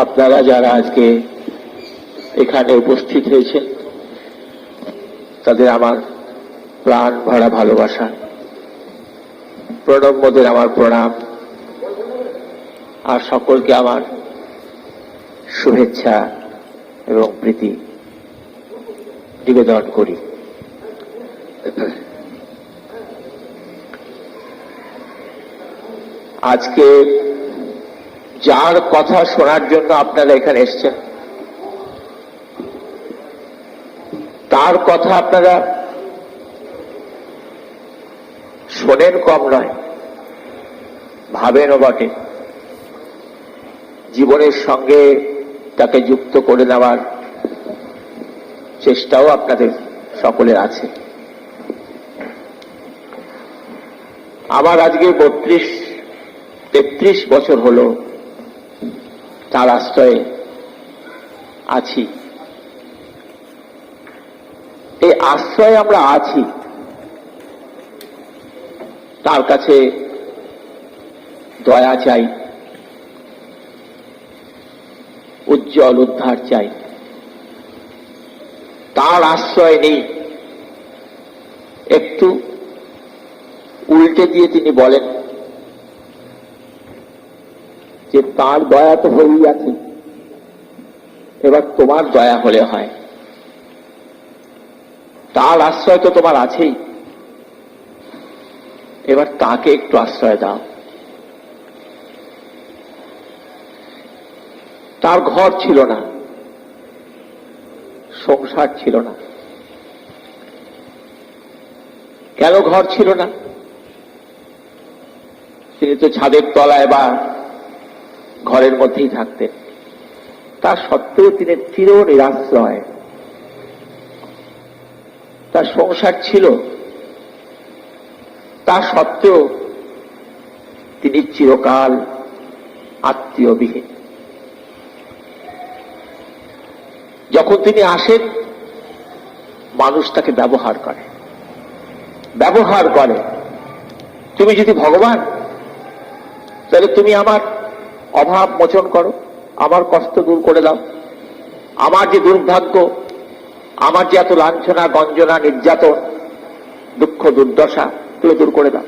আপনারা যারা আজকে এখানে উপস্থিত হয়েছেন তাদের আমার প্রাণ ভরা ভালোবাসা, প্রণম্যদের আমার প্রণাম, আর সকলকে আমার শুভেচ্ছা এবং প্রীতি নিবেদন করি। আজকে যার কথা শোনার জন্য আপনারা এখানে এসেছেন, তার কথা আপনারা শোনেন কম নয়, ভাবেনও বটে। জীবনের সঙ্গে তাকে যুক্ত করে নেওয়ার চেষ্টাও আপনাদের সকলের আছে। আমার আজকে 32-33 বছর হলো তার আশ্রয়ে আছি। এই আশ্রয়ে আমরা আছি, তার কাছে দয়া চাই, উজ্জ্বল উদ্ধার চাই। তার আশ্রয় নেই, একটু উল্টে দিয়ে তিনি বলেন যে তার দয়া তো হয়েই আছে, এবার তোমার দয়া হলে হয়। তার আশ্রয় তো তোমার আছেই, এবার তাকে একটু আশ্রয় দাও। তার ঘর ছিল না, সংসার ছিল না। কেন ঘর ছিল না? তিনি তো ছাদের তলায় বা ঘরের মধ্যেই থাকতেন। তা সত্ত্বেও তিনি চির নিরাশ্রয়। তার সংসার ছিল, তা সত্ত্বেও তিনি চিরকাল আত্মীয়বিহীন। যখন তিনি আসেন, মানুষ তাকে ব্যবহার করে। তুমি যদি ভগবান, তাহলে তুমি আমার অভাব মোচন করো, আমার কষ্ট দূর করে দাও, আমার যে দুর্ভাগ্য, আমার যে এত লাঞ্ছনা, গঞ্জনা, নির্যাতন, দুঃখ, দুর্দশা, তুলে দূর করে দাও।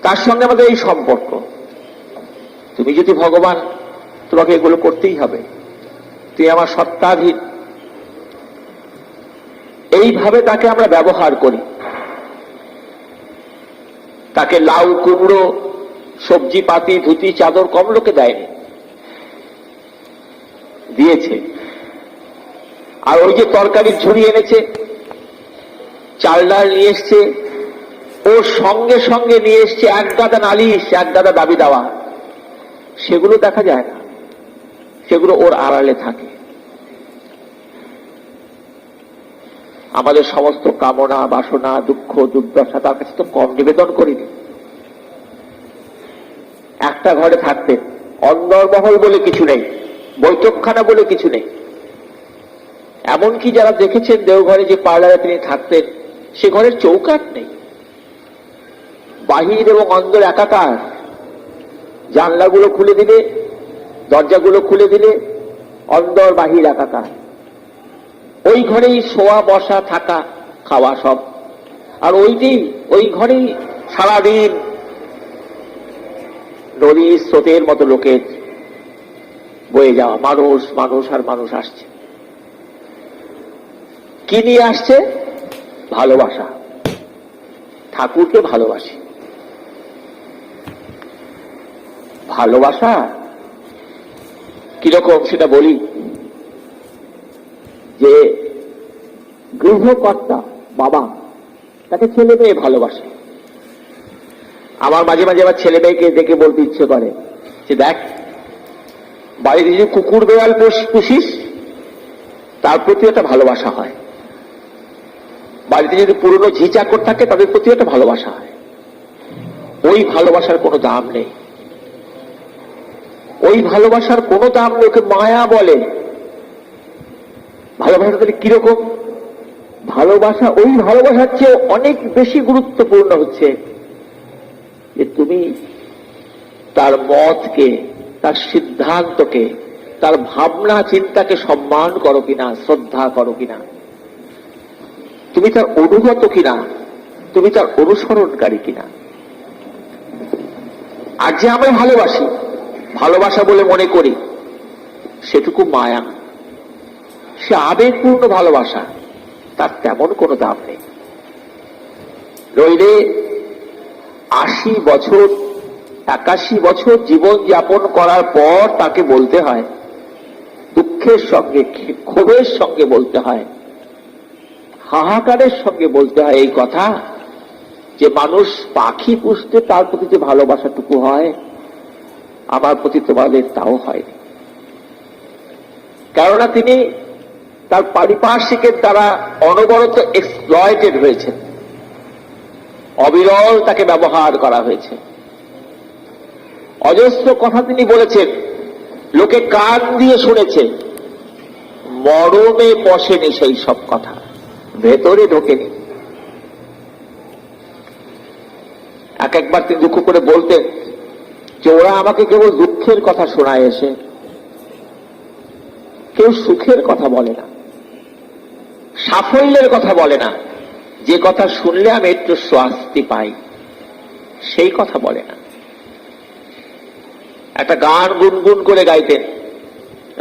তার সঙ্গে আমাদের এই সম্পর্ক। তুমি যদি ভগবান, তোমাকে এগুলো করতেই হবে, তুই আমার সত্তাধীন। এইভাবে তাকে আমরা ব্যবহার করি। তাকে লাউ, কুমড়ো, সবজি পাতি, ধুতি, চাদর কম লোকে দেয়নি, দিয়েছে। আর ওই যে তরকারির ঝুড়ি এনেছে, চাল ডাল নিয়ে এসছে, ওর সঙ্গে সঙ্গে নিয়ে এসছে এক গাদা নালিশ, এক গাদা দাবি দেওয়া। সেগুলো দেখা যায় না, সেগুলো ওর আড়ালে থাকে। আমাদের সমস্ত কামনা, বাসনা, দুঃখ, দুর্দশা তার কাছে তো কম নিবেদন করিনি। একটা ঘরে থাকতেন, অন্দরমহল বলে কিছু নেই, বৈঠকখানা বলে কিছু নেই। এমনকি যারা দেখেছেন দেওঘরে যে পার্লারে তিনি থাকতেন, সে ঘরের চৌকাঠ নেই, বাহির এবং অন্দর একাকার। জানলাগুলো খুলে দিলে, দরজাগুলো খুলে দিলে, অন্দর বাহির একাকার। ওই ঘরেই শোয়া, বসা, থাকা, খাওয়া সব। আর ওই ঘরেই সারাদিন নদীর স্রোতের মতো লোকের বয়ে যাওয়া। মানুষ আর মানুষ আসছে। কি নিয়ে আসছে? ভালোবাসা। ঠাকুরকে ভালোবাসি। ভালোবাসা কিরকম সেটা বলি। যে গৃহকর্তা বাবা তাকে ছেলে মেয়ে ভালোবাসে। আমার মাঝে মাঝে আমার ছেলে মেয়েকে দেখে বলতে ইচ্ছে করে যে দেখ, বাড়িতে যদি কুকুর বেড়াল পুষিস, তার প্রতি একটা ভালোবাসা হয়। বাড়িতে যদি পুরনো ঝি চাকর থাকে, তাদের প্রতি একটা ভালোবাসা হয়। ওই ভালোবাসার কোনো দাম নেই, ওই ভালোবাসার কোনো দাম নেই। ওকে মায়া বলে। ভালোবাসা তাহলে কিরকম? ভালোবাসা ওই ভালোবাসার চেয়ে অনেক বেশি গুরুত্বপূর্ণ হচ্ছে যে তুমি তার মতকে, তার সিদ্ধান্তকে, তার ভাবনা চিন্তাকে সম্মান করো কিনা, শ্রদ্ধা করো কিনা, তুমি তার অনুগত কিনা, তুমি তার অনুসরণকারী কিনা। আর যে আমরা ভালোবাসি, ভালোবাসা বলে মনে করি, সেটুকু মায়া, সে আবেগপূর্ণ ভালোবাসা, তার তেমন কোনো দাম নেই। নইলে ৮০ বছর ৮১ বছর জীবন যাপন করার পর তাকে বলতে হয়, দুঃখের সঙ্গে, ক্ষোভের সঙ্গে বলতে হয়, হাহাকারের সঙ্গে বলতে হয় এই কথা যে মানুষ পাখি পুষতে তার প্রতি যে ভালোবাসাটুকু হয়, আমার প্রতি তোমাদের তাও হয়নি। কেননা তিনি তার পারিপার্শ্বিকের দ্বারা অনবরত এক্সপ্লয়েটেড হয়েছেন, অবিরল তাকে ব্যবহার করা হয়েছে। অজস্র কথা তিনি বলেছেন, লোকে কান দিয়ে শুনেছে, মরমে পশেনি সেই সব কথা, ভেতরে ঢোকেনি। একবার তিনি দুঃখ করে বলতেন যে ওরা আমাকে কেবল দুঃখের কথা শোনায় এসে, কেউ সুখের কথা বলে না, সাফল্যের কথা বলে না, যে কথা শুনলে আমি একটু স্বস্তি পাই সেই কথা বলে না। একটা গান গুনগুন করে গাইতেন,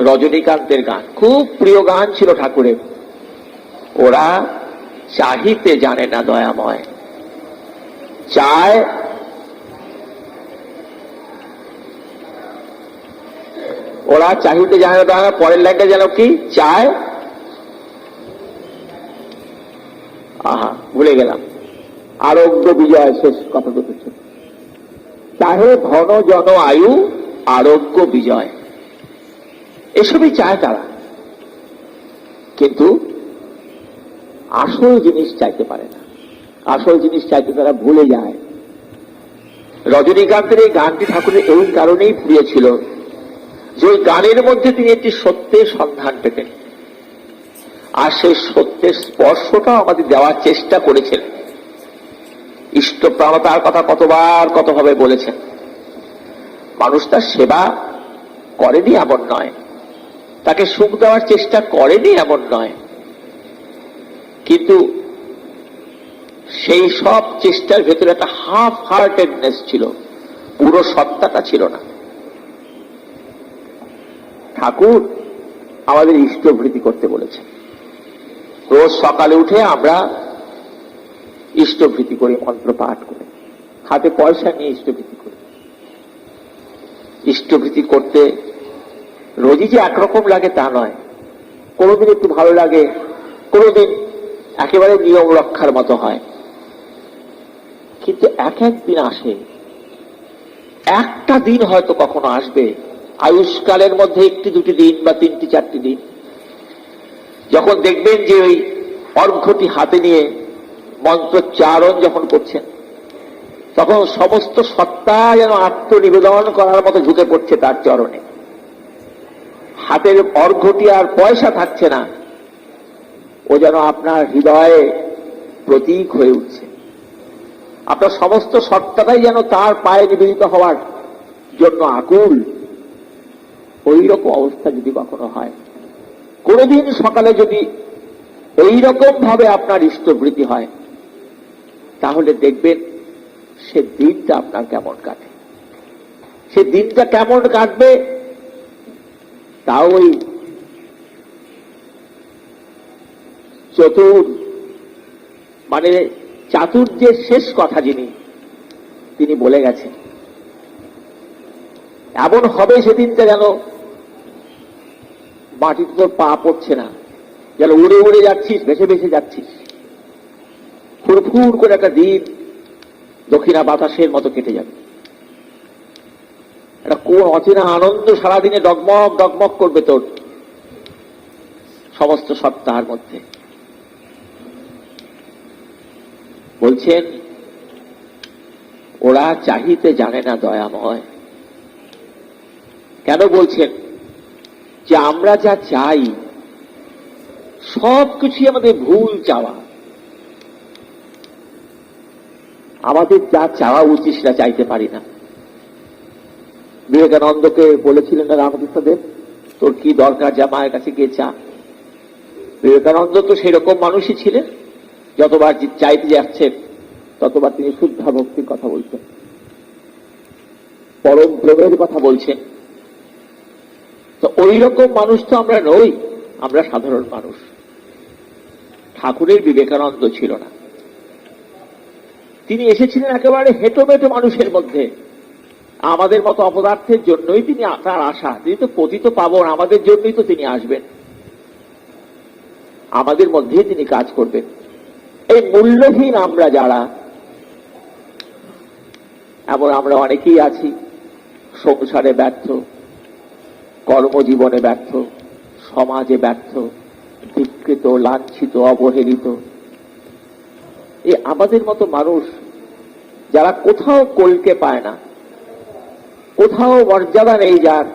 রজনীকান্তের গান, খুব প্রিয় গান ছিল ঠাকুরের। ওরা চাহিতে জানে না দয়াময়, চায় ওরা চাহিতে জানে না দয়াময়। পরের লাইনটা যেন কি, চায়, আহা ভুলে গেলাম, আরোগ্য বিজয়, শেষ কথা দুটো, চাহে ধন জন আয়ু আরোগ্য বিজয়, এসবই চায় তারা, কিন্তু আসল জিনিস চাইতে পারে না। আসল জিনিস চাইতে তারা ভুলে যায়। রজনীকান্তের এই গানটি ঠাকুরের এই কারণেই প্রিয় ছিল যে ওই গানের মধ্যে তিনি একটি সত্যের সন্ধান পেতেন, আর সেই সত্যের স্পর্শটাও আমাদের দেওয়ার চেষ্টা করেছেন। ইষ্টপ্রাণতার কথা কতবার কতভাবে বলেছেন। মানুষ তার সেবা করেনি এমন নয়, তাকে সুখ দেওয়ার চেষ্টা করেনি এমন নয়, কিন্তু সেই সব চেষ্টার ভেতরে একটা হাফ হার্টেডনেস ছিল, পুরো সত্তাটা ছিল না। ঠাকুর আমাদের ইষ্টভৃতি করতে বলেছেন। রোজ সকালে উঠে আমরা ইষ্টভৃতি করি, মন্ত্র পাঠ করে, হাতে পয়সা নিয়ে ইষ্টভৃতি করি। ইষ্টভৃতি করতে রোজই যে একরকম লাগে তা নয়, কোনোদিন একটু ভালো লাগে, কোনোদিন একেবারে নিয়ম রক্ষার মতো হয়, কিন্তু এক একদিন আসে, একটা দিন হয়তো কখনো আসবে আয়ুষ্কালের মধ্যে একটি দুটি দিন বা তিনটি চারটি দিন, যখন দেখবেন যে ওই অর্ঘ্যটি হাতে নিয়ে মন্ত্রোচ্চারণ যখন করছেন, তখন সমস্ত সত্তা যেন আত্মনিবেদন করার মতো ঝুঁকে পড়ছে তার চরণে। হাতের অর্ঘ্যটি আর পয়সা থাকছে না, ও যেন আপনার হৃদয়ে প্রতীক হয়ে উঠছে। আপনার সমস্ত সত্তাটাই যেন তার পায়ে নিবেদিত হওয়ার জন্য আকুল। ওই রকম অবস্থা যদি কখনো হয়, কোনদিন সকালে যদি এইরকম ভাবে আপনার ইষ্টবৃত্তি হয়, তাহলে দেখবেন সে দিনটা আপনার কেমন কাটে। সে দিনটা কেমন কাটবে তাও ওই মানে চাতুর্যের শেষ কথা যিনি, তিনি বলে গেছেন, এমন হবে সেদিনটা যেন মাটির উপর পা পড়ছে না, যেন উড়ে উড়ে যাচ্ছিস, ভেসে ভেসে যাচ্ছিস। ফুরফুর করে একটা দিন দক্ষিণা বাতাসের মতো কেটে যাবে। একটা কোন অচেনা আনন্দ সারাদিনে ডগমগ ডগমগ করবে তোর সমস্ত সপ্তাহের মধ্যে। বলছেন ওরা চাহিতে জানে না দয়াময়। কেন বলছেন? যে আমরা যা চাই সবকিছুই আমাদের ভুল চাওয়া। আমাদের যা চাওয়া উচিত সেটা চাইতে পারি না। বিবেকানন্দকে বলেছিলেন না রামকৃষ্ণদেব, তোর কি দরকার, যা মায়ের কাছে গিয়ে চা। বিবেকানন্দ তো সেই রকম মানুষই ছিলেন, যতবার চাইতে যাচ্ছেন ততবার তিনি শুদ্ধা ভক্তির কথা বলছেন, পরম প্রেমের কথা বলছেন। তো ওই রকম মানুষ তো আমরা নই, আমরা সাধারণ মানুষ। ঠাকুরের বিবেকানন্দ ছিল না, তিনি এসেছিলেন একেবারে হেঁটোমেটো মানুষের মধ্যে। আমাদের মতো অপদার্থের জন্যই তিনি তার আশা, তিনি তো পতিত পাবন, আমাদের জন্যই তো তিনি আসবেন, আমাদের মধ্যেই তিনি কাজ করবেন। এই মূল্যহীন আমরা যারা, এমন আমরা অনেকেই আছি, সংসারে ব্যর্থ, কর্মজীবনে ব্যর্থ, সমাজে ব্যর্থ, ধিক্কৃত, লাঞ্ছিত, অবহেলিত। এই আমাদের মতো মানুষ যারা কোথাও কলকে পায় না, কোথাও মর্যাদা নেই যার,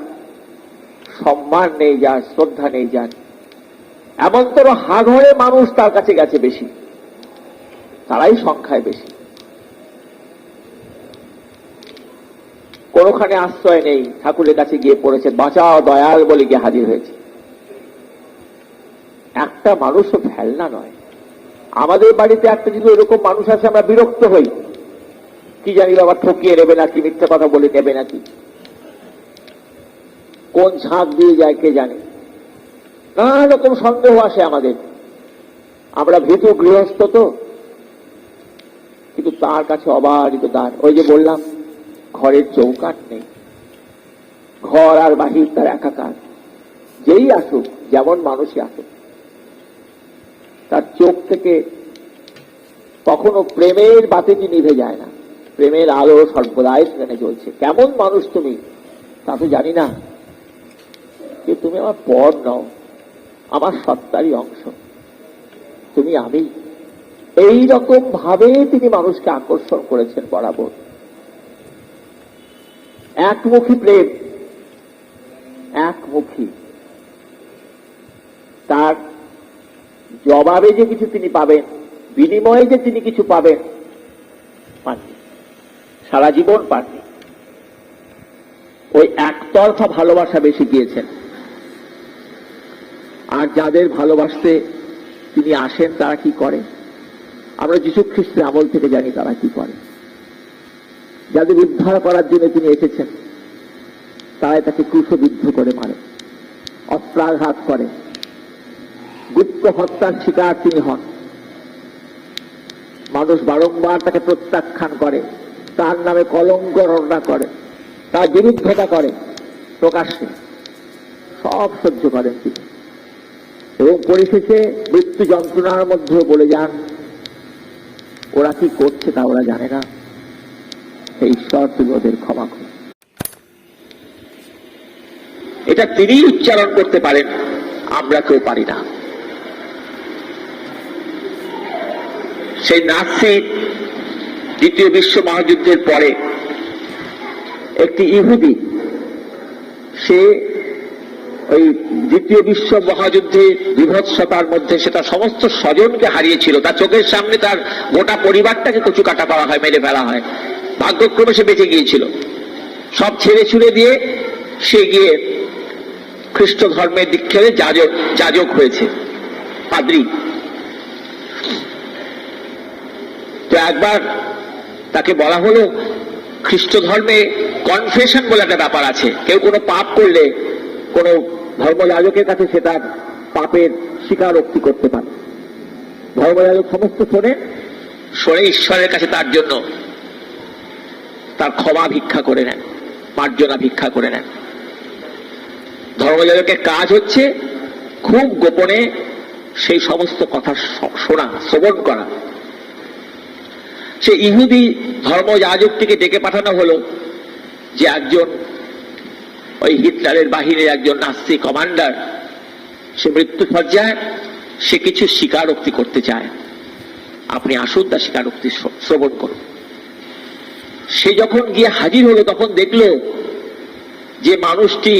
সম্মান নেই যার, শ্রদ্ধা নেই যার, এমনতর হাড়ে মানুষ তার কাছে গেছে বেশি, তারাই সংখ্যায় বেশি। কোনখানে আশ্রয় নেই, ঠাকুরের কাছে গিয়ে পড়েছে, বাঁচাও দয়াল বলে গিয়ে হাজির হয়েছে। একটা মানুষও ফেলনা নয়। আমাদের বাড়িতে একটা যদি এরকম মানুষ আছে, আমরা বিরক্ত হই, কি জানি বাবা ঠকিয়ে নেবে নাকি, মিথ্যা কথা বলে নেবে নাকি, কোন ঝাঁক দিয়ে যায় কে জানে, নানা রকম সন্দেহ আসে আমাদের। আমরা ভীতু গৃহস্থ তো, কিন্তু তার কাছে অবারিত দ্বার। ওই যে বললাম, ঘরের চৌকাঠ নেই, ঘর আর বাহির তার একাকার। যেই আসুক, যেমন মানুষই আসুক, তার চোখ থেকে কখনো প্রেমের বাতিটি নিভে যায় না, প্রেমের আলো সর্বদাই সেখানে জ্বলছে। কেমন মানুষ তুমি তা তো জানি না, যে তুমি আমার পর নও, আমার সত্তারই অংশ, তুমি আমি। এই রকম ভাবে তিনি মানুষকে আকর্ষণ করেছেন বরাবর। একমুখী প্রেম, একমুখী। তার জবাবে যে কিছু তিনি পাবেন, বিনিময়ে যে তিনি কিছু পাবেন, পাননি, সারা জীবন পাননি। ওই একতরফা ভালোবাসা বেশি দিয়েছেন। আর যাদের ভালোবাসতে তিনি আসেন তারা কি করে, আমরা যীশু খ্রিস্টের আমল থেকে জানি তারা কি করে। যাদের উদ্ধার করার জন্য তিনি এসেছেন, তারাই তাকে ক্রুশবিদ্ধ করে মারে, অস্ত্রাঘাত করে, গুপ্ত হত্যার শিকার তিনি হন। মানুষ বারংবার তাকে প্রত্যাখ্যান করে, তার নামে কলঙ্ক রটনা করে, তার বিরুদ্ধতা করে, প্রকাশ্যে সব সহ্য করেন তিনি। এবং পরিশেষে মৃত্যু যন্ত্রণার মধ্যেও বলে যান, ওরা কি করছে তা ওরা জানে না, সেই ঈশ্বর তুমি ওদের ক্ষমা করো। এটা তিনি উচ্চারণ করতে পারেন, আমরা কেউ পারি না। সেই নাৎসি দ্বিতীয় বিশ্ব মহাযুদ্ধের পরে একটি ইহুদি, সে ওই দ্বিতীয় বিশ্ব মহাযুদ্ধের বিভৎসতার মধ্যে সে তার সমস্ত স্বজনকে হারিয়েছিল। তার চোখের সামনে তার গোটা পরিবারটাকে কচু কাটা করা হয়, মেরে ফেলা হয়। ভাগ্যক্রমে সে বেঁচে গিয়েছিল। সব ছেড়ে ছুড়ে দিয়ে সে গিয়ে খ্রিস্ট ধর্মের দীক্ষায় যাজক হয়েছে, পাদ্রী। তো একবার তাকে বলা হলো, খ্রিস্ট ধর্মে কনফেশন বলে একটা ব্যাপার আছে, কেউ কোনো পাপ করলে কোনো ধর্মযাজকের কাছে সে তার পাপের স্বীকারোক্তি করতে পারে। ধর্মযাজক সমস্ত শোনে ঈশ্বরের কাছে তার জন্য তার ক্ষমা ভিক্ষা করে নেন, মার্জনা ভিক্ষা করে নেন। ধর্মযাজকের কাজ হচ্ছে খুব গোপনে সেই সমস্ত কথা শোনা, শ্রবণ করা। সে ইহুদি ধর্মযাজকটিকে ডেকে পাঠানো হলো, যে একজন ওই হিটলারের বাহিনীর একজন নাৎসি কমান্ডার, সে মৃত্যুসজ্জায়, সে কিছু স্বীকারোক্তি করতে চায়, আপনি আসুন তার স্বীকারোক্তি শ্রবণ করুন। সে যখন গিয়ে হাজির হলো, তখন দেখল যে মানুষটি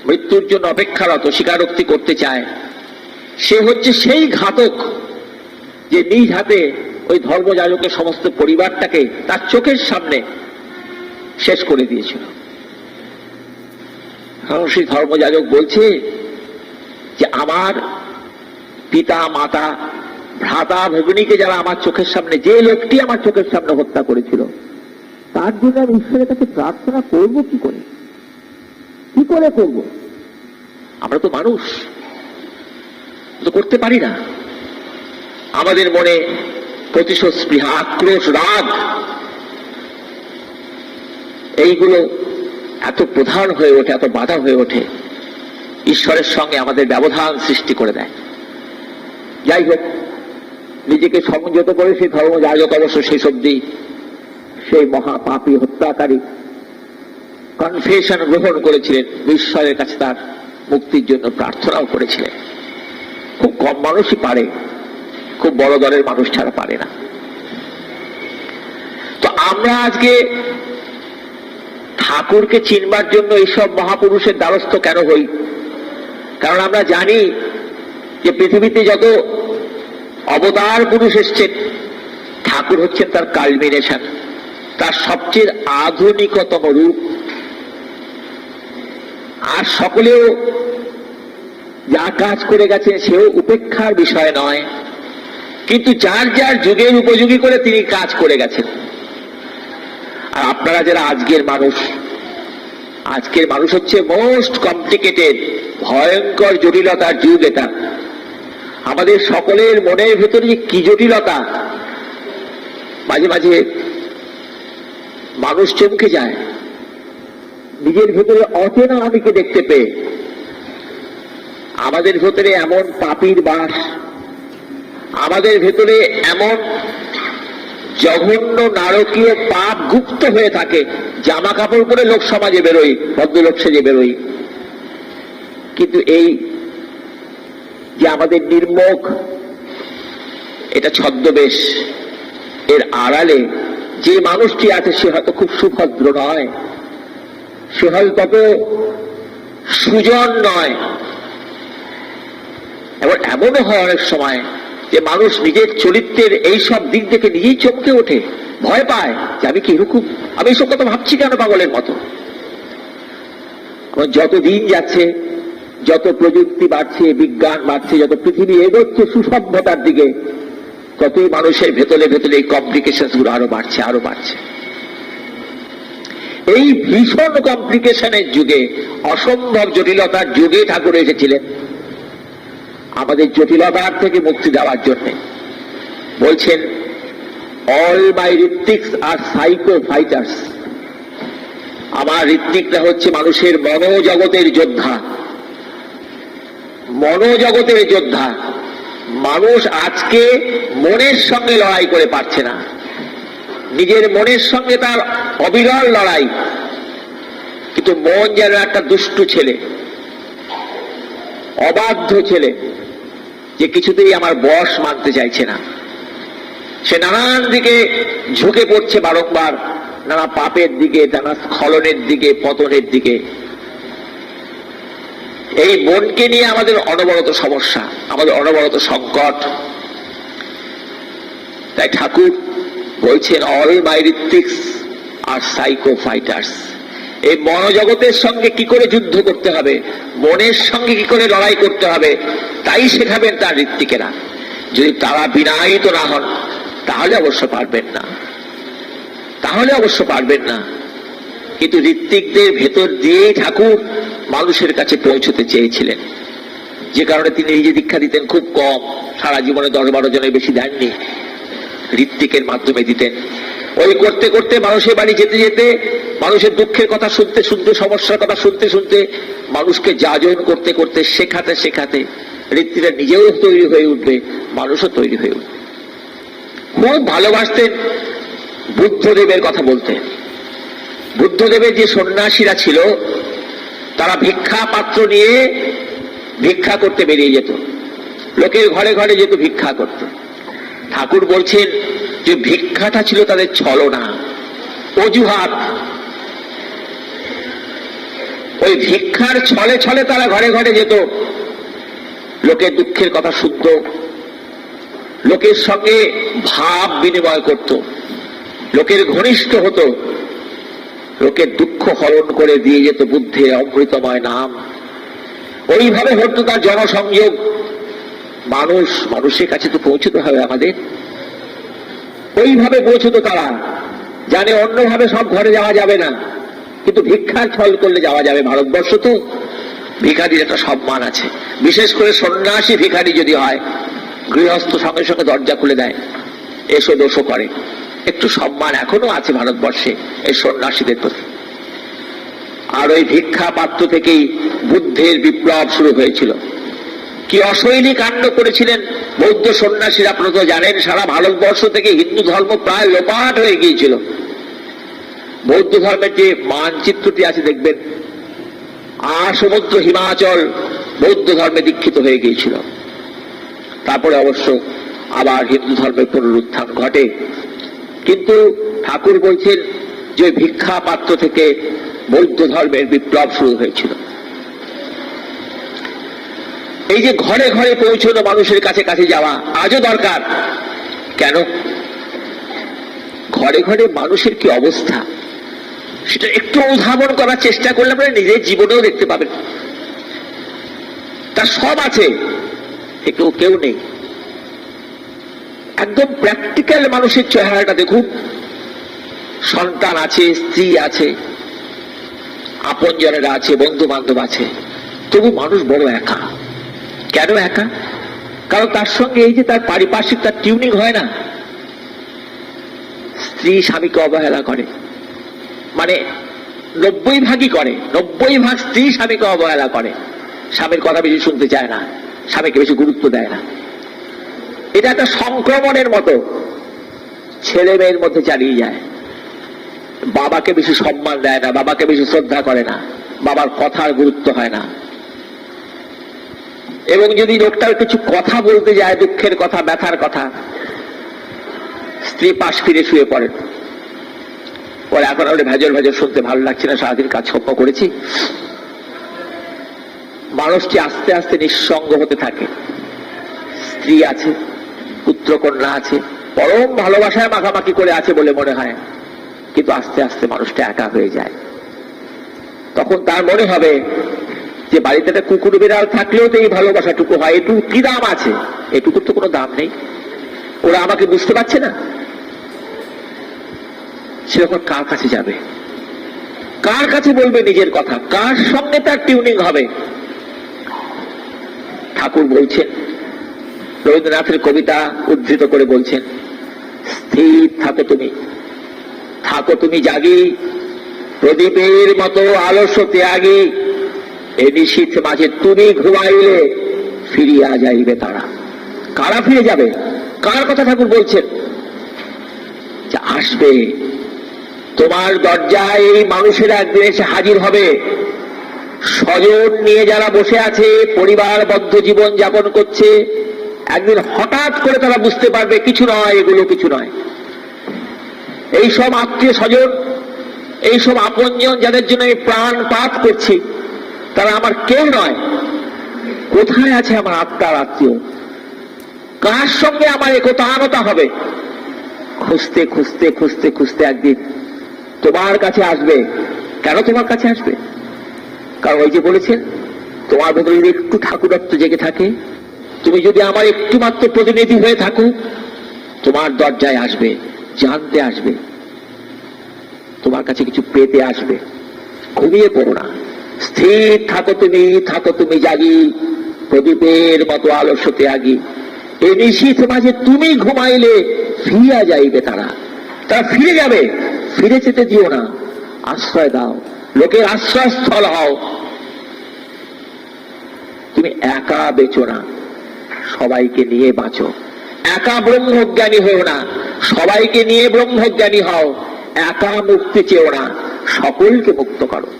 মৃত্যুর জন্য অপেক্ষারত, স্বীকারোক্তি করতে চায়, সে হচ্ছে সেই ঘাতক যে নিজ হাতে ওই ধর্মযাজকের সমস্ত পরিবারটাকে তার চোখের সামনে শেষ করে দিয়েছিল। সেই ধর্মযাজক বলছে যে আমার পিতা মাতা ভ্রাতা ভগিনীকে যারা আমার চোখের সামনে, যে লোকটি আমার চোখের সামনে হত্যা করেছিল, তার জন্য আমি ঈশ্বরের কাছে প্রার্থনা করব কি করে? কি করে করব? আমরা তো মানুষ, তো করতে পারি না। আমাদের মনে প্রতিশোধ স্পৃহা, আক্রোশ, রাগ, এইগুলো এত প্রধান হয়ে ওঠে, এত বাধা হয়ে ওঠে, ঈশ্বরের সঙ্গে আমাদের ব্যবধান সৃষ্টি করে দেয়। যাই হোক, নিজেকে সংযত করে সেই ধর্মযাজক অবশ্য শেষ অব্দি সেই মহাপাপী হত্যাকারী কনফেশন গ্রহণ করেছিলেন, ঈশ্বরের কাছে তার মুক্তির জন্য প্রার্থনাও করেছিলেন। খুব কম মানুষই পারে, খুব বড় দলের মানুষ ছাড়া পারে না। তো আমরা আজকে ঠাকুরকে চিনবার জন্য এইসব মহাপুরুষের দ্বারস্থ কেন হই? কারণ আমরা জানি যে পৃথিবীতে যত অবতার পুরুষ এসছেন, ঠাকুর হচ্ছেন তার কালমিনেশন, তার সবচেয়ে আধুনিকতম রূপ। আর সকলেও যা কাজ করে গেছেন সেও উপেক্ষার বিষয় নয়, কিন্তু যার যার যুগের উপযোগী করে তিনি কাজ করে গেছেন। আর আপনারা যারা আজকের মানুষ হচ্ছে মোস্ট কমপ্লিকেটেড, ভয়ঙ্কর জটিলতার যুগ এটা। আমাদের সকলের মনের ভেতরে যে কি জটিলতা, মাঝে মাঝে মানুষ চমকে যায় নিজের ভেতরে অচেনা আমিকে দেখতে পেয়ে। আমাদের ভেতরে এমন পাপীর বাস, আমাদের ভেতরে এমন জঘন্য নারকীয় পাপ গুপ্ত হয়ে থাকে, জামা কাপড় পরে লোক সমাজে বেরোই, ভদ্রলোক সেজে বেরোই, কিন্তু এই যে আমাদের নির্মুখ এটা ছদ্মবেশ, এর আড়ালে যে মানুষটি আছে সে হয়তো খুব সুভদ্র নয়, সে হয়তো তত সুজন নয়। এবার এমনও হয় অনেক সময় যে মানুষ নিজের চরিত্রের এই সব দিক থেকে নিজেই চমকে ওঠে, ভয় পায় যে আমি কি এরকম, আমি এইসব কথা ভাবছি কেন পাগলের মতো। যত দিন যাচ্ছে, যত প্রযুক্তি বাড়ছে, বিজ্ঞান বাড়ছে, যত পৃথিবী এগোচ্ছে সুসভ্যতার দিকে, ততই মানুষের ভেতরে ভেতরে এই কমপ্লিকেশন গুলো আরো বাড়ছে, আরো বাড়ছে। এই ভীষণ কমপ্লিকেশনের যুগে, অসম্ভব জটিলতার যুগে ঠাকুর এসেছিলেন আমাদের জটিলতার থেকে মুক্তি দেওয়ার জন্য। বলছেন, all my Ritwiks are psycho fighters. আমার ঋত্বিকরা হচ্ছে মানুষের মনোজগতের যোদ্ধা, মনোজগতের যোদ্ধা। মানুষ আজকে মনের সঙ্গে লড়াই করে পারছে না, নিজের মনের সঙ্গে তার অবিরল লড়াই। কিন্তু মন যেন একটা দুষ্টু ছেলে, অবাধ্য ছেলে, যে কিছুতেই আমার বশ মানতে চাইছে না। সে নানান দিকে ঝুঁকে পড়ছে বারংবার, নানা পাপের দিকে, নানা স্খলনের দিকে, পতনের দিকে। এই মনকে নিয়ে আমাদের অনবরত সমস্যা, আমাদের অনবরত সংকট। তাই ঠাকুর বলছেন, all my Ritwiks are psycho fighters. এই মনোজগতের সঙ্গে কি করে যুদ্ধ করতে হবে, মনের সঙ্গে কি করে লড়াই করতে হবে, তাই শেখাবেন তার ঋত্বিকেরা। যদি তারা বিনায়িত না হন তাহলে অবশ্য পারবেন না, তাহলে অবশ্য পারবেন না। কিন্তু ঋত্বিকদের ভেতর দিয়ে ঠাকুর মানুষের কাছে পৌঁছতে চেয়েছিলেন, যে কারণে তিনি নিজে দীক্ষা দিতেন খুব কম, সারা জীবনে 10-12 জনের বেশি দেননি, ঋত্বিকের মাধ্যমে দিতেন। ওই করতে করতে মানুষের বাড়ি যেতে যেতে, মানুষের দুঃখের কথা শুনতে শুনতে, সমস্যার কথা শুনতে শুনতে, মানুষকে যাজন করতে করতে, শেখাতে শেখাতে ঋত্বিকরা নিজেও তৈরি হয়ে উঠবে, মানুষও তৈরি হয়ে উঠবে। খুব ভালোবাসতেন বুদ্ধদেবের কথা বলতে। বুদ্ধদেবের যে সন্ন্যাসীরা ছিল, তারা ভিক্ষা পাত্র নিয়ে ভিক্ষা করতে বেরিয়ে যেত, লোকের ঘরে ঘরে যেত ভিক্ষা করতে। ঠাকুর বলছেন যে ভিক্ষাটা ছিল তাদের ছলনা, অজুহাত। ওই ভিক্ষার ছলে ছলে তারা ঘরে ঘরে যেত, লোকের দুঃখের কথা শুনত, লোকের সঙ্গে ভাব বিনিময় করত, লোকের ঘনিষ্ঠ হতো। লোকের দুঃখ হরণ করে দিয়ে যেত বুদ্ধের অমৃতময় নাম। ওইভাবে হতো তার জনসংযোগ। মানুষের কাছে তো পৌঁছতে হবে আমাদের, ওইভাবে পৌঁছতো তারা। জানে অন্যভাবে সব ঘরে যাওয়া যাবে না, কিন্তু ভিক্ষার ছল করলে যাওয়া যাবে। ভারতবর্ষ তো ভিখারির একটা সম্মান আছে, বিশেষ করে সন্ন্যাসী ভিখারি যদি হয়, গৃহস্থ সঙ্গে সঙ্গে দরজা খুলে দেয়, এসো দোষও করে। একটু সম্মান এখনো আছে ভারতবর্ষে এই সন্ন্যাসীদের প্রতি। আর ওই ভিক্ষা পাত্র থেকেই বুদ্ধের বিপ্লব শুরু হয়েছিল। কি অশৈলী কাণ্ড করেছিলেন বৌদ্ধ সন্ন্যাসীরা, আপনারা তো জানেন। সারা ভারতবর্ষ থেকে হিন্দু ধর্ম প্রায় লোপাট হয়ে গিয়েছিল। বৌদ্ধ ধর্মের যে মানচিত্রটি আছে দেখবেন, সমুদ্র হিমাচল বৌদ্ধ ধর্মে দীক্ষিত হয়ে গিয়েছিল। তারপরে অবশ্য আবার হিন্দু ধর্মের পুনরুত্থান ঘটে। কিন্তু ঠাকুর বলছেন যে ভিক্ষা পাত্র থেকে বৌদ্ধ ধর্মের বিপ্লব শুরু হয়েছিল। এই যে ঘরে ঘরে পৌঁছানো, মানুষের কাছে কাছে যাওয়া আজও দরকার। কেন? ঘরে ঘরে মানুষের কি অবস্থা সেটা একটু অনুধাবন করার চেষ্টা করলে আপনি নিজের জীবনেও দেখতে পাবেন। তার সব আছে, কেউ নেই। একদম প্র্যাকটিক্যাল মানুষের চেহারাটা দেখুন। সন্তান আছে, স্ত্রী আছে, আপনজনেরা আছে, বন্ধু বান্ধব আছে, তবু মানুষ বড় একা। কেন একা? কারণ তার সঙ্গে এই যে তার পারিপার্শ্বিক, তার টিউনিং হয় না। স্ত্রী স্বামীকে অবহেলা করে, মানে 90% করে, 90% স্ত্রী স্বামীকে অবহেলা করে। স্বামীর কথা বেশি শুনতে চায় না, স্বামীকে বেশি গুরুত্ব দেয় না। এটা একটা সংক্রমণের মতো ছেলে মেয়ের মধ্যে চালিয়ে যায়। বাবাকে বেশি সম্মান দেয় না, বাবাকে বেশি শ্রদ্ধা করে না, বাবার কথার গুরুত্ব হয় না। এবং যদি লোকটার কিছু কথা বলতে যায়, দুঃখের কথা, ব্যথার কথা, স্ত্রী পাশ ফিরে শুয়ে পড়েন। পরে এখন আমরা ভেজর ভেজর শুনতে ভালো লাগছে না, সারাদিন কাজকর্ম করেছি। মানুষটি আস্তে আস্তে নিঃসঙ্গ হতে থাকে। স্ত্রী আছে, পুত্র কন্যা আছে, পরম ভালোবাসায় মাখামাখি করে আছে বলে মনে হয়, কিন্তু আস্তে আস্তে মানুষটা একা হয়ে যায়। তখন তার মনে হবে যে বাড়িতে একটা কুকুর বিড়াল থাকলেও তো এই ভালোবাসাটুকু হয়, এটুকু কি দাম আছে? এটুকুর তো কোনো দাম নেই। ওরা আমাকে বুঝতে পারছে না। সেরকম কার কাছে যাবে? কার কাছে বলবে নিজের কথা? কার সঙ্গে তার টিউনিং হবে? ঠাকুর বলছেন, রবীন্দ্রনাথের কবিতা উদ্ধৃত করে বলছেন, স্থির থাকো তুমি, থাকো তুমি জাগি, প্রদীপের মতো আলস্য ত্যাগী, এ নিশীথ মাঝে তুমি ঘুমাইলে ফিরিয়া যাইবে তারা। কারা ফিরে যাবে? কার কথা ঠাকুর বলছেন? যে আসবে তোমার দরজায় এই মানুষেরা একদিন এসে হাজির হবে। স্বজন নিয়ে যারা বসে আছে, পরিবারবদ্ধ জীবন যাপন করছে, একদিন হঠাৎ করে তারা বুঝতে পারবে কিছু নয়, এগুলো কিছু নয়। এই সব আত্মীয় স্বজন, এই সব আপনজন যাদের জন্য আমি প্রাণ পাত করছি, তারা আমার কেউ নয়। কোথায় আছে আমার আত্মার আত্মীয়? কার সঙ্গে আমার একতানতা হবে? খুঁজতে খুঁজতে খুঁজতে খুঁজতে একদিন তোমার কাছে আসবে। কেন তোমার কাছে আসবে? কারণ ওই যে বলেছেন, তোমার ভেতরে যদি একটু ঠাকুরত্ব জেগে থাকে, তুমি যদি আমার একটু মাত্র প্রতিনিধি হয়ে থাকো, তোমার দরজায় আসবে, জানতে আসবে, তোমার কাছে কিছু পেতে আসবে। ঘুমিয়ে পড়ো না, স্থির থাকো তুমি জাগি, প্রদীপের মতো আলস্য ত্যাগী, এই নিশীথ মাঝে তুমি ঘুমাইলে ফিরিয়া যাইবে তারা। তারা ফিরে যাবে, ফিরে যেতে দিও না, আশ্রয় দাও, লোকের আশ্রয়স্থল হও। তুমি একা বেঁচো না, সবাইকে নিয়ে বাঁচো। একা ব্রহ্মজ্ঞানী হও না, সবাইকে নিয়ে ব্রহ্মজ্ঞানী হও। একা মুক্তি চেও না, সকলকে মুক্ত করো।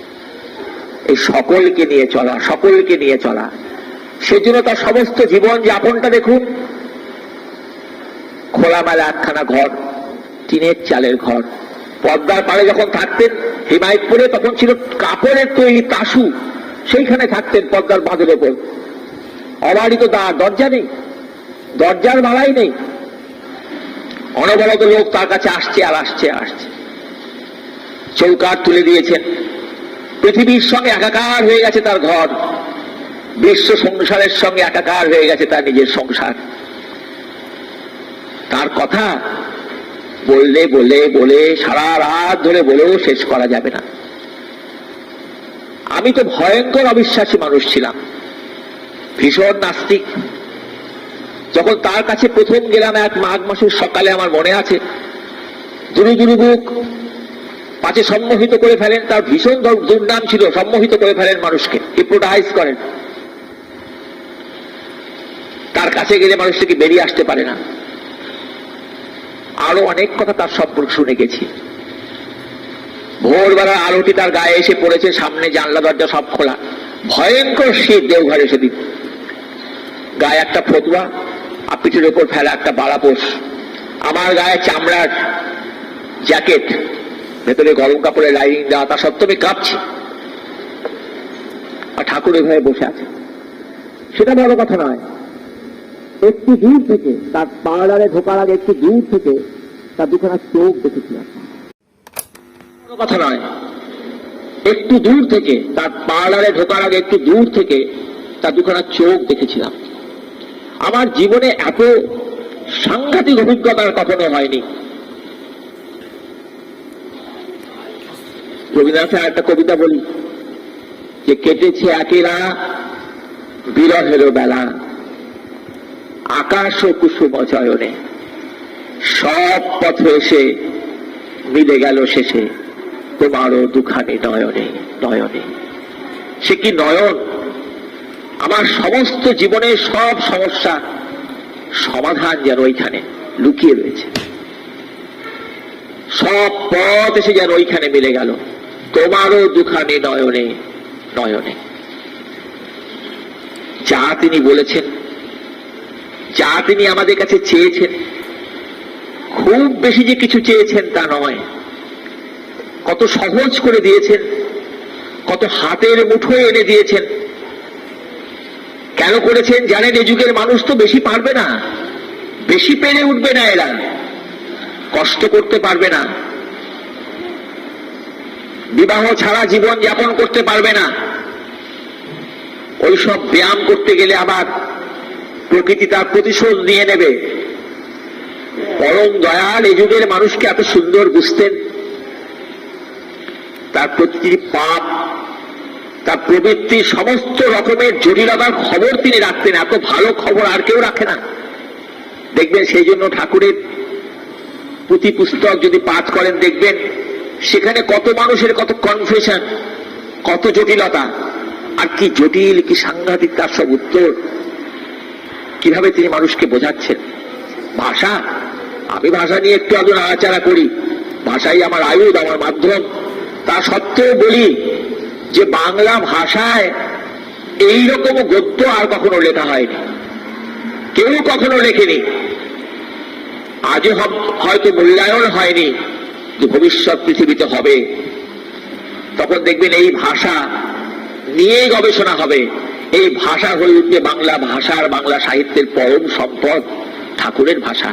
এই সকলকে নিয়ে চলা, সকলকে নিয়ে চলা, সেজন্য তার সমস্ত জীবন যাপনটা দেখুন। খোলামেলা একখানা ঘর, টিনের চালের ঘর, পদ্মার পাড়ে যখন থাকতেন হিমায়তপুরে, তখন ছিল কাপড়ের তৈরি তাসু, সেইখানে থাকতেন পদ্মার বাঁধের ওপর। অবারিত দরজা নেই, দরজার মালাই নেই, অনবরত লোক তার কাছে আসছে আর আসছে আসছে। চৌকাঠ তুলে দিয়েছেন। পৃথিবীর সঙ্গে একাকার হয়ে গেছে তার ঘর, বিশ্ব সংসারের সঙ্গে একাকার হয়ে গেছে তার নিজের সংসার। তার কথা বললে বলে বলে সারা রাত ধরে বলেও শেষ করা যাবে না। আমি তো ভয়ঙ্কর অবিশ্বাসী মানুষ ছিলাম, ভীষণ নাস্তিক। যখন তার কাছে প্রথম গেলাম এক মাঘ মাসের সকালে, আমার মনে আছে, দুরু দুরু বুক পাঁচে সম্মোহিত করে ফেলেন। তার ভীষণ দুর্নাম ছিল, সম্মোহিত করে ফেলেন মানুষকে, হিপনোটাইজ করেন। তার কাছে গেলে মানুষ থেকে বেরিয়ে আসতে পারে না। আরো অনেক কথা তার সম্পর্কে শুনে গেছি। ভোরবেলা আলোটি তার গায়ে এসে পড়েছে, সামনে জানলা দরজা সব খোলা, ভয়ঙ্কর শীত দেওঘরে সেদিন। গায়ে একটা ফতুয়া আর পিঠের ওপর ফেলা একটা বাড়াপোষ, আমার গায়ে চামড়ার জ্যাকেট, ভেতরে গরম কাপড়ে লাইনিং দেওয়া, তা সত্ত্বেও আমি কাঁপছি। আর ঠাকুর এভাবে বসে আছে। সেটা বড় কথা নয়, একটু দূর থেকে তার পার্লারে ঢোকার আগে একটু দূর থেকে তার দুখানা চোখ দেখেছিলাম। বড় কথা নয়, একটু দূর থেকে তার পার্লারে ঢোকার আগে একটু দূর থেকে তার দুখানা চোখ দেখেছিলাম। আমার জীবনে এত সাংঘাতিক অভিজ্ঞতার কখনো হয়নি। রবীন্দ্রনাথের একটা কবিতা বলি যে, কেটেছে একেরা বিরহের বেলা, আকাশ ও কুসুম চয়নে, সব পথে এসে মিলে গেল শেষে তোমারও দুখানি নয়নে নয়নে। সে কি নয়ন! আমার সমস্ত জীবনের সব সমস্যা সমাধান যেন ওইখানে লুকিয়ে রয়েছে। সব পথ এসে যেন ওইখানে মিলে গেল, তোমারও দুখানি নয়নে নয়নে। যা তিনি বলেছেন, যা তিনি আমাদের কাছে চেয়েছেন, খুব বেশি যে কিছু চেয়েছেন তা নয়, কত সহজ করে দিয়েছেন, কত হাতের মুঠোয় এনে দিয়েছেন। কেন করেছেন জানেন? এই যুগের মানুষ তো বেশি পারবে না, বেশি পেরে উঠবে না, এরা কষ্ট করতে পারবে না, বিবাহ ছাড়া জীবন যাপন করতে পারবে না। ওইসব ব্যায়াম করতে গেলে আবার প্রকৃতি তার প্রতিশোধ নিয়ে নেবে। পরম দয়াল এই যুগের মানুষকে এত সুন্দর বুঝতেন। তার প্রতিটি পাপ, তার প্রবৃত্তি, সমস্ত রকমের জটিলতার খবর তিনি রাখতেন। এত ভালো খবর আর কেউ রাখে না। দেখবেন সেই জন্য ঠাকুরের পুঁথি পুস্তক যদি পাঠ করেন, দেখবেন সেখানে কত মানুষের কত কনফেশন, কত জটিলতা, আর কি জটিল, কি সাংঘাতিক তার সব উত্তর। কিভাবে তিনি মানুষকে বোঝাচ্ছেন। ভাষা, আমি ভাষা নিয়ে একটু আধটু নাড়াচাড়া করি, ভাষাই আমার আয়ুধ, আমার মাধ্যম। তা সত্ত্বেও বলি যে বাংলা ভাষায় এইরকম গদ্য আর কখনো লেখা হয়নি, কেউ কখনো লেখেনি। আজও হয়তো মূল্যায়ন হয়নি, যে ভবিষ্যৎ পৃথিবীতে হবে। তখন দেখবেন এই ভাষা নিয়ে গবেষণা হবে। এই ভাষা হয়ে উঠবে বাংলা ভাষার, বাংলা সাহিত্যের পরম সম্পদ ঠাকুরের ভাষা।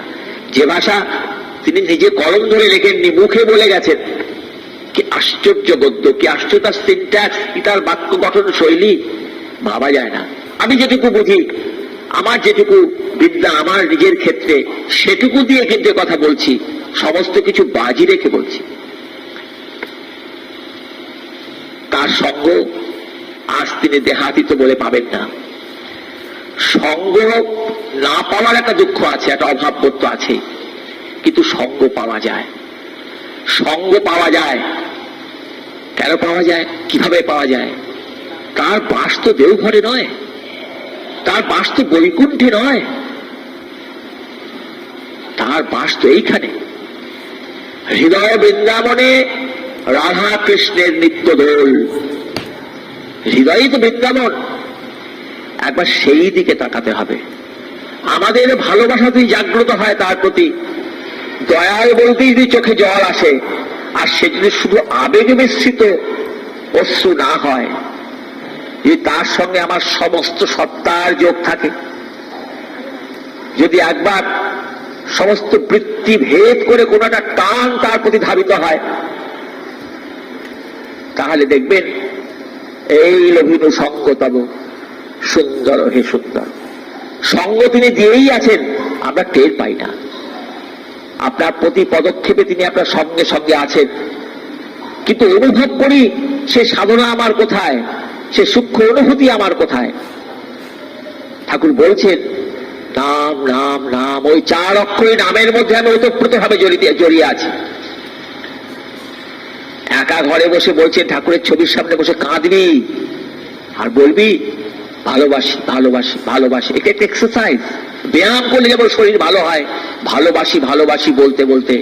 যে ভাষা তিনি নিজে কলম ধরে লেখেননি, মুখে বলে গেছেন। কি আশ্চর্য গদ্য, কি আশ্চর্য তার সিনট্যাক্স, কি তার বাক্য গঠন শৈলী, ভাবা যায় না। আমি যেটুকু বুঝি, আমার যেটুকু বিদ্যা আমার নিজের ক্ষেত্রে, সেটুকু দিয়ে কিন্তু কথা বলছি, সমস্ত কিছু বাজি রেখে বলছি। তার সঙ্গ আজ তিনি দেহাতীত বলে পাবেন না। সঙ্গ না পাওয়ার একটা দুঃখ আছে, একটা অভাব বোধ তো আছে, কিন্তু সঙ্গ পাওয়া যায়। সঙ্গ পাওয়া যায়। কেন পাওয়া যায়? কিভাবে পাওয়া যায়? তার বাস তো দেওঘরে নয়, তার বাস তো বৈকুণ্ঠে নয়, তার বাস তো এইখানে হৃদয় বৃন্দাবনে রাধা কৃষ্ণের নিত্য দোল। হৃদয়ই তো বৃন্দাবন। একবার সেই দিকে তাকাতে হবে। আমাদের ভালোবাসাতেই জাগ্রত হয় তার প্রতি, দয়াল বলতেই যদি চোখে জল আসে, আর সে যদি শুধু আবেগে মিশ্রিত অশ্রু না হয়, যদি তার সঙ্গে আমার সমস্ত সত্তার যোগ থাকে, যদি একবার সমস্ত বৃত্তি ভেদ করে কোন একটা টান তার প্রতি ধাবিত হয়, তাহলে দেখবেন এই লভিনু সঙ্গ তব সুন্দর হে সুন্দর। সঙ্গ তিনি দিয়েই আছেন, আমরা টের পাই না। আপনার প্রতি পদক্ষেপে তিনি আপনার সঙ্গে সঙ্গে আছেন, কিন্তু অনুভব করি সে সাধনা আমার কোথায়, সে সূক্ষ্ম অনুভূতি আমার কোথায়। ঠাকুর বলছেন নাম নাম নাম, ওই 4 অক্ষরী নামের মধ্যে আমি ওতপ্রোত ভাবে জড়িয়ে আছি। একা ঘরে বসে বলছেন, ঠাকুরের ছবির সামনে বসে কাঁদবি আর বলবি ভালোবাসি ভালোবাসি ভালোবাসি। এটা একটা এক্সারসাইজ, ব্যায়াম করলে যেমন শরীর ভালো হয়, ভালোবাসি ভালোবাসি বলতে বলতে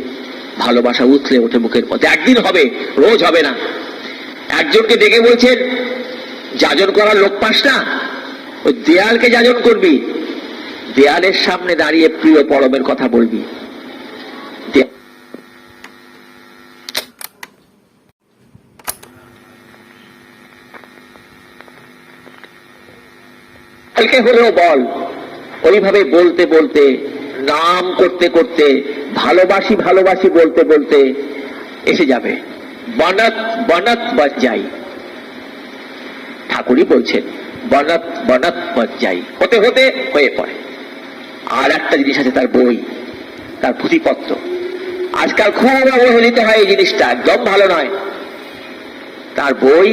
ভালোবাসা উতলে ওঠে মুখের মধ্যে। একদিন হবে, রোজ হবে না। একজনকে ডেকে বলছেন যাজন করার লোক পাস না, ওই দেয়ালকে যাজন করবি, দেয়ালের সামনে দাঁড়িয়ে প্রিয় পরমের কথা বলবি। দেয়ালকে হলেও বল। ওইভাবে বলতে বলতে, নাম করতে করতে, ভালোবাসি ভালোবাসি বলতে বলতে এসে যাবে বনত বনত বচ যাই। ঠাকুরই বলছেন বনত বনত বচ যাই, হতে হতে হয়ে পড়ে। আর একটা জিনিস আছে, তার বই, তার পুঁথিপত্র। আজকাল খুব অবহেলিত হয় এই জিনিসটা, একদম ভালো নয়। তার বই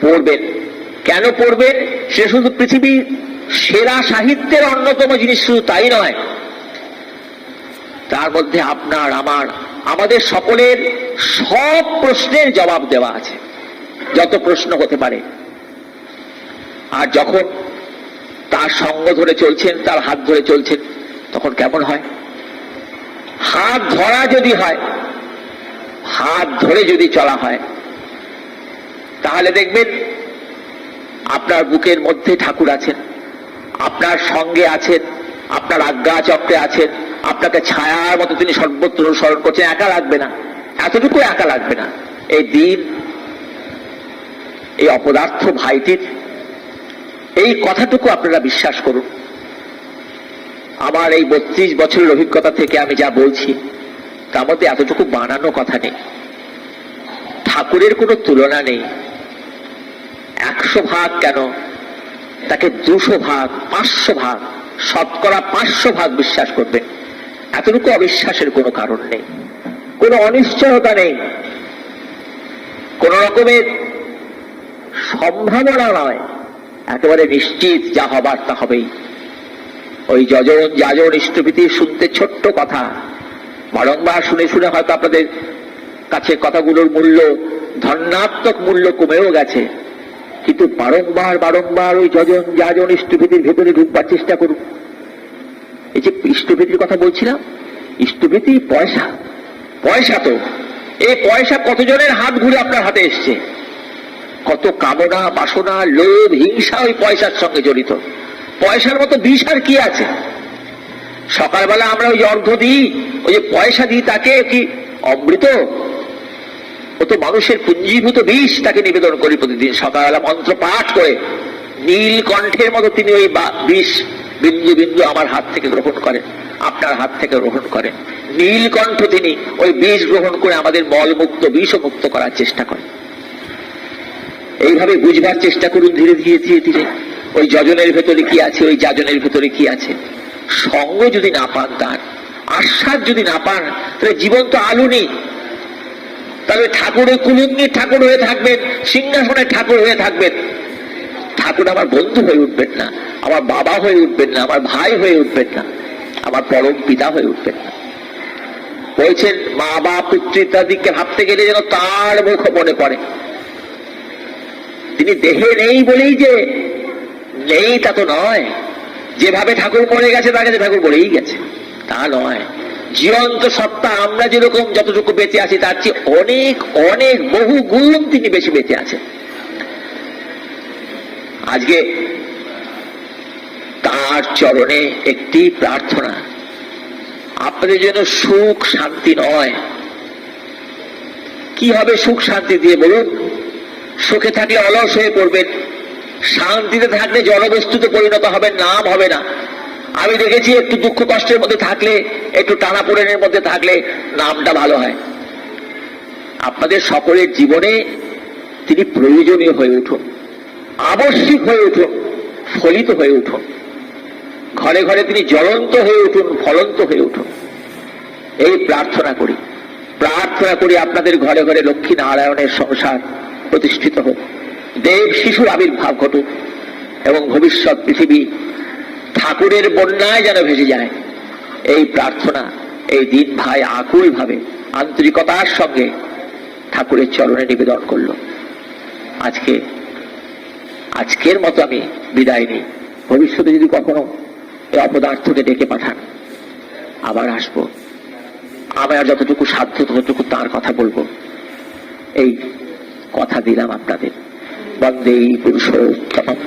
পড়বেন। কেন পড়বেন? সে শুধু পৃথিবীর সেরা সাহিত্যের অন্যতম জিনিস, শুধু তাই নয়, তার মধ্যে আপনার আমার আমাদের সকলের সব প্রশ্নের জবাব দেওয়া আছে, যত প্রশ্ন হতে পারে। আর যখন তার সঙ্গ ধরে চলছেন, তার হাত ধরে চলছেন, তখন কেমন হয়? হাত ধরা যদি হয়, হাত ধরে যদি চলা হয়, তাহলে দেখবেন আপনার বুকের মধ্যে ঠাকুর আছেন, আপনার সঙ্গে আছেন, আপনার আজ্ঞা চক্রে আছেন, আপনাকে ছায়ার মতো তিনি সর্বত্র অনুসরণ করছেন। একা লাগবে না, এতটুকু একা লাগবে না। এই দিন, এই অপদার্থ ভাইটির এই কথাটুকু আপনারা বিশ্বাস করুন। আমার এই 32 বছরের অভিজ্ঞতা থেকে আমি যা বলছি, তার মধ্যে এতটুকু বানানো কথা নেই। ঠাকুরের কোনো তুলনা নেই। 100 ভাগ কেন, তাকে 200 ভাগ, 500 ভাগ, শতকরা 500 ভাগ বিশ্বাস করবেন। এতটুকু অবিশ্বাসের কোনো কারণ নেই, কোনো অনিশ্চয়তা নেই, কোন রকমের সম্ভাবনা নয়, একেবারে নিশ্চিত যা হবার তা হবেই। ওই যজন যাজন ইষ্টভীতি শুনতে ছোট্ট কথা, বারংবার শুনে শুনে হয়তো আপনাদের কাছে কথাগুলোর মূল্য, ধনাত্মক মূল্য কমেও গেছে, কিন্তু বারংবার বারংবার ওই যজন যাজন ইষ্টভীতির ভেতরে ঢুকবার চেষ্টা করুন। এই যে ইষ্টভীতির কথা বলছিলাম, ইষ্টভীতি পয়সা, পয়সা তো এই পয়সা কতজনের হাত ঘুরে আপনার হাতে এসছে, কত কামনা বাসনা লোভ হিংসা ওই পয়সার সঙ্গে জড়িত। পয়সার মতো বিষ আর কি আছে? সকালবেলা আমরা ওই অর্ঘ্য দিই, ওই যে পয়সা দিই, তাকে কি অমৃত? ও তো মানুষের পুঞ্জীভূত বিষ, তাকে নিবেদন করি প্রতিদিন সকালবেলা মন্ত্র পাঠ করে। নীল কণ্ঠের মতো তিনি ওই বিষ বিন্দু বিন্দু আমার হাত থেকে গ্রহণ করেন, আপনার হাত থেকে গ্রহণ করেন। নীলকণ্ঠ তিনি ওই বিষ গ্রহণ করে আমাদের মলমুক্ত বিষমুক্ত করার চেষ্টা করেন। এইভাবে বুঝবার চেষ্টা করুন ধীরে ধীরে ধীরে ধীরে, ওই যজনের ভেতরে কি আছে, ওই যাজনের ভেতরে কি আছে। সঙ্গ যদি না পান, তার আশ্বাস যদি না পান, তাহলে জীবন তো আলো নেই। তাহলে ঠাকুরের কুলুঙ্গির ঠাকুর হয়ে থাকবেন, সিংহাসনের ঠাকুর হয়ে থাকবেন, ঠাকুর আমার বন্ধু হয়ে উঠবেন না, আমার বাবা হয়ে উঠবেন না, আমার ভাই হয়ে উঠবেন না, আমার পরম পিতা হয়ে উঠবেন না। বলছেন মা বাপ পুত্র ইত্যাদিকে ভাবতে গেলে যেন তার মুখ মনে পড়ে। তিনি দেহে নেই বলেই যে নেই তা তো নয়, যেভাবে ঠাকুর মরে গেছে তার কাছে ঠাকুর মরেই গেছে তা নয়। জীবন্ত সত্তা আমরা যেরকম যতটুকু বেঁচে আছি, তার চেয়ে অনেক অনেক বহু গুণ তিনি বেশি বেঁচে আছেন। আজকে তার চরণে একটি প্রার্থনা, আপনাদের জন্য সুখ শান্তি নয়। কি হবে সুখ শান্তি দিয়ে বলুন? সুখে থাকলে অলস হয়ে পড়বেন, শান্তিতে থাকলে জড়বস্তুতে পরিণত হবেন, নাম হবে না। আমি দেখেছি একটু দুঃখ কষ্টের মধ্যে থাকলে, একটু টানাপোড়েনের মধ্যে থাকলে নামটা ভালো হয়। আপনাদের সকলের জীবনে তিনি প্রয়োজনীয় হয়ে উঠুন, আবশ্যিক হয়ে উঠুন, ফলিত হয়ে উঠুন। ঘরে ঘরে তিনি জ্বলন্ত হয়ে উঠুন, ফলন্ত হয়ে উঠুন। এই প্রার্থনা করি। প্রার্থনা করি আপনাদের ঘরে ঘরে লক্ষ্মী নারায়ণের সংসার প্রতিষ্ঠিত হোক, দেব শিশুর আবির্ভাব ঘটুক, এবং ভবিষ্যৎ পৃথিবী ঠাকুরের বন্যায় যেন ভেসে যায়। এই প্রার্থনা এই দিন ভাই আকুল ভাবে আন্তরিকতার সঙ্গে ঠাকুরের চরণে নিবেদন করল। আজকের মতো আমি বিদায় নিই। ভবিষ্যতে যদি কখনো এই অপদার্থকে ডেকে পাঠান, আবার আসবো। আমার যতটুকু সাধ্য ততটুকু তার কথা বলবো, এই কথা দিলাম আপনাদের। বন্দে পুরুষোত্তমম।